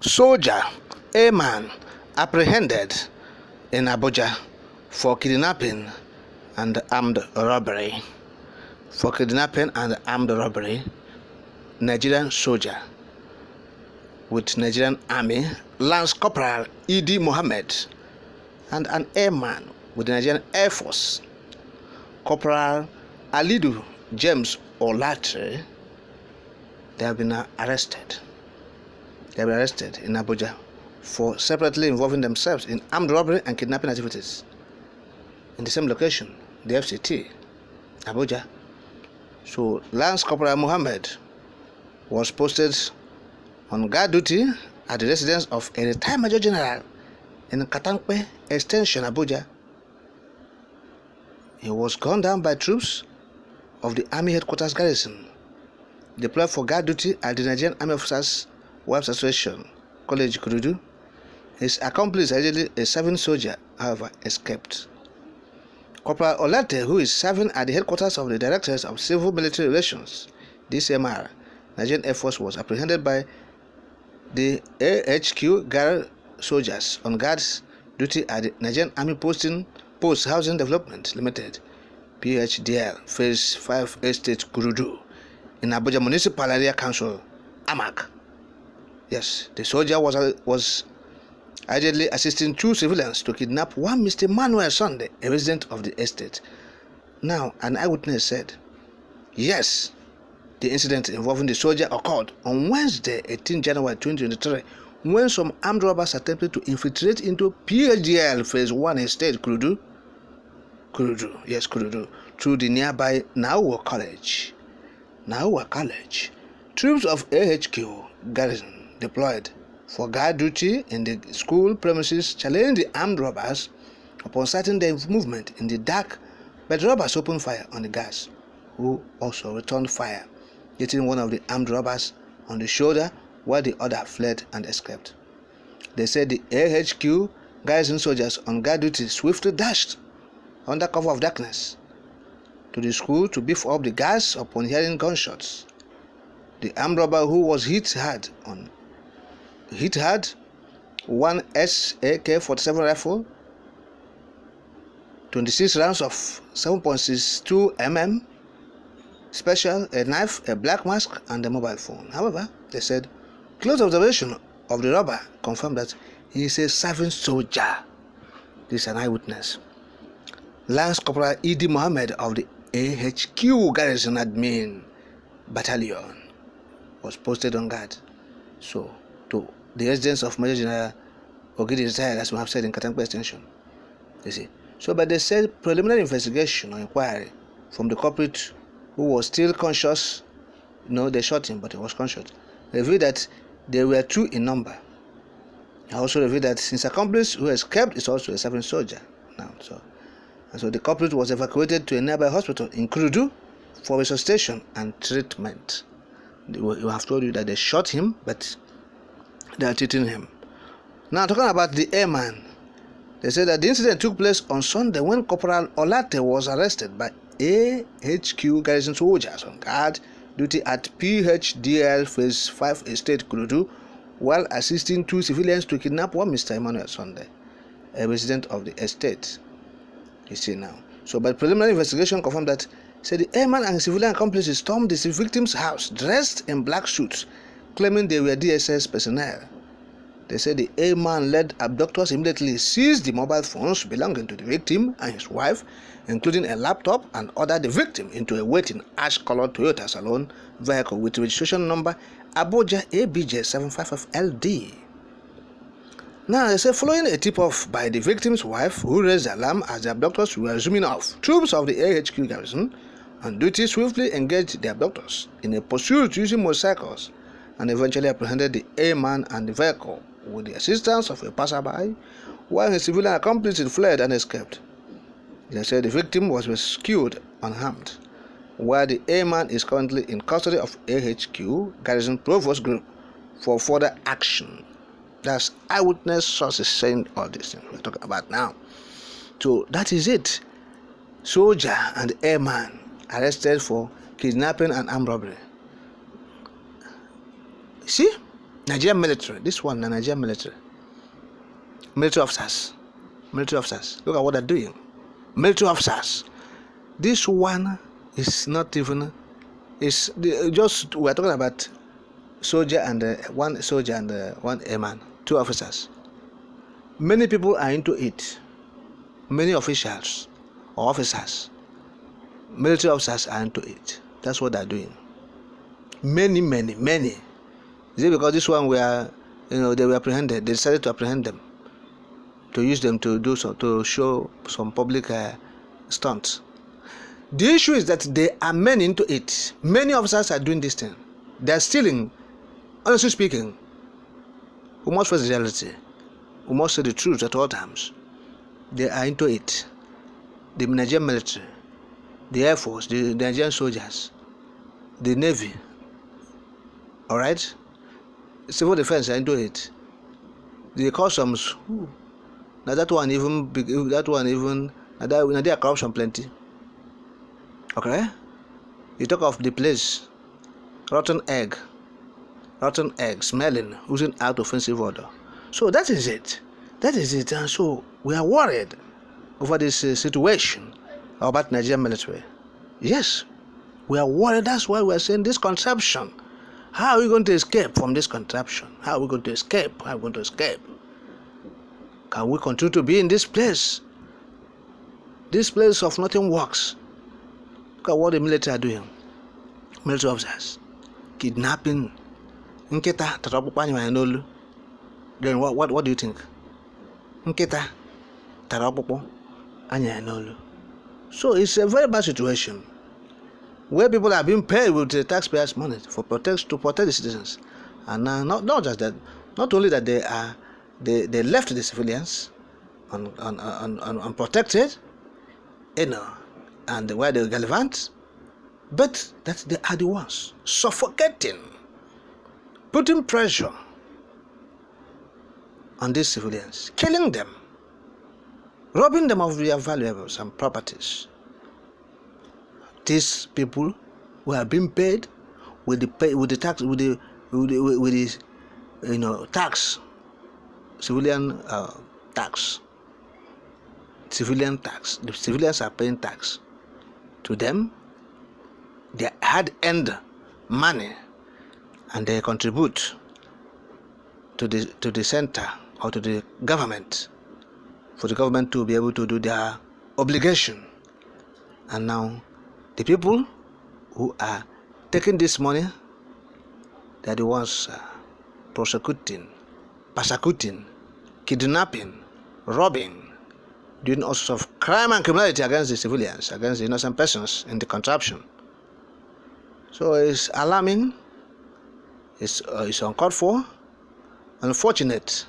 Soldier, a man apprehended in Abuja for kidnapping and armed robbery. For kidnapping and armed robbery, Nigerian soldier with Nigerian Army, Lance Corporal Idi Mohammed, and an airman with the Nigerian Air Force, Corporal Alidu James Olatre, they have been arrested. They have been arrested in Abuja for separately involving themselves in armed robbery and kidnapping activities in the same location, the FCT, Abuja. So Lance Corporal Mohammed was posted on guard duty at the residence of a retired Major General in Katankpe Extension, Abuja. He was gunned down by troops of the Army Headquarters Garrison, deployed for guard duty at the Nigerian Army Officers Wives Association, College Kurudu. His accomplice, allegedly a serving soldier, however, escaped. Corporal Olate, who is serving at the headquarters of the Directors of Civil Military Relations, DCMR, Nigerian Air Force, was apprehended by the AHQ guard soldiers on guard duty at the Nigerian Army Post Housing Development Limited, PHDL, Phase 5 Estate, Kurudu, in Abuja Municipal Area Council, AMAC. Yes, the soldier was allegedly assisting two civilians to kidnap one Mr. Manuel Sunday, a resident of the estate. Now, an eyewitness said, yes, the incident involving the soldier occurred on Wednesday, 18 January 2023, when some armed robbers attempted to infiltrate into PHDL Phase 1 Estate, Kurudu, through the nearby Nauwa College. Troops of AHQ garrison deployed for guard duty in the school premises challenged the armed robbers. Upon sighting their movement in the dark, but robbers opened fire on the guards, who also returned fire, hitting one of the armed robbers on the shoulder while the other fled and escaped. They said the AHQ garrison soldiers on guard duty swiftly dashed under cover of darkness to the school to beef up the guards upon hearing gunshots. The armed robber, who was hit hard, one AK-47 rifle, 26 rounds of 7.62 mm special, a knife, a black mask, and a mobile phone. However, they said close observation of the robber confirmed that he is a serving soldier. This is an eyewitness. Lance Corporal Idi Mohammed of the AHQ Garrison Admin Battalion was posted on guard. So, to the residence of Major General Ogidi retired, as we have said, in Katankpe Extension. You see. So, but they said preliminary investigation or inquiry from the culprit, who was still conscious. They shot him, but he was conscious, revealed that there were two in number. He also revealed that his accomplice, who escaped, is also a serving soldier now. So the culprit was evacuated to a nearby hospital in Kurudu for resuscitation and treatment. We have told you that they shot him, but they are treating him. Now, talking about the airman, they said that the incident took place on Sunday when Corporal Olate was arrested by AHQ garrison soldiers on guard duty at PHDL Phase 5 Estate, Kurudu, while assisting two civilians to kidnap one Mr. Emmanuel Sunday, a resident of the estate. You see now. So, but preliminary investigation confirmed that said the airman and civilian accomplices stormed the victim's house dressed in black suits, claiming they were DSS personnel. They said the airman led abductors immediately seized the mobile phones belonging to the victim and his wife, including a laptop, and ordered the victim into a waiting ash-colored Toyota Salon vehicle with registration number Abuja ABJ755LD. Now, they say following a tip-off by the victim's wife, who raised the alarm as the abductors were zooming off, troops of the AHQ garrison on duty swiftly engaged the abductors in a pursuit using motorcycles and eventually apprehended the airman and the vehicle with the assistance of a passerby, while his civilian accomplices fled and escaped. They said the victim was rescued unharmed, while the airman is currently in custody of AHQ Garrison Provost Group for further action. That's eyewitness sources saying all these things we're talking about now. So that is it. Soldier and airman arrested for kidnapping and armed robbery. See, Nigerian military. This one, the Nigerian military. Military officers. Military officers. Look at what they're doing. Military officers. This one is not even. It's just we're talking about soldier and one soldier and one airman, 2 officers. Many people are into it. Many officials or officers, military officers are into it. That's what they're doing. Many. Is it because this one they were apprehended? They decided to apprehend them, to use them to do so, to show some public stunts. The issue is that there are men into it. Many officers are doing this thing. They are stealing. Honestly speaking, we must face the reality. We must say the truth at all times. They are into it. The Nigerian military, the Air Force, the Nigerian soldiers, the Navy, all right? Civil defense are into it. The customs, now there are corruption plenty. Okay? You talk of the place, rotten egg, smelling, oozing out offensive odor. So that is it. And so we are worried over this situation about Nigerian military. Yes, we are worried. That's why we are saying this contraption. How are we going to escape from this contraption? How are we going to escape? Can we continue to be in this place? This place of nothing works. Look at what the military are doing. Military officers. Kidnapping. Nketa tarapukwa anywa n'olu. Then what do you think? Nketa tarapukwa anywa n'olu. So it's a very bad situation where people are being paid with the taxpayers' money to protect the citizens. And not just that, not only that they left the civilians unprotected, and where they're relevant, but that they are the ones suffocating, putting pressure on these civilians, killing them, robbing them of their valuables and properties. These people who are being paid with the tax, civilian tax. The civilians are paying tax to them. They hard-earned money, and they contribute to the center or to the government, for the government to be able to do their obligation. And now the people who are taking this money, they are the ones persecuting, kidnapping, robbing, doing all sorts of crime and criminality against the civilians, against the innocent persons in the contraption. So it's alarming, it's uncalled for, unfortunate,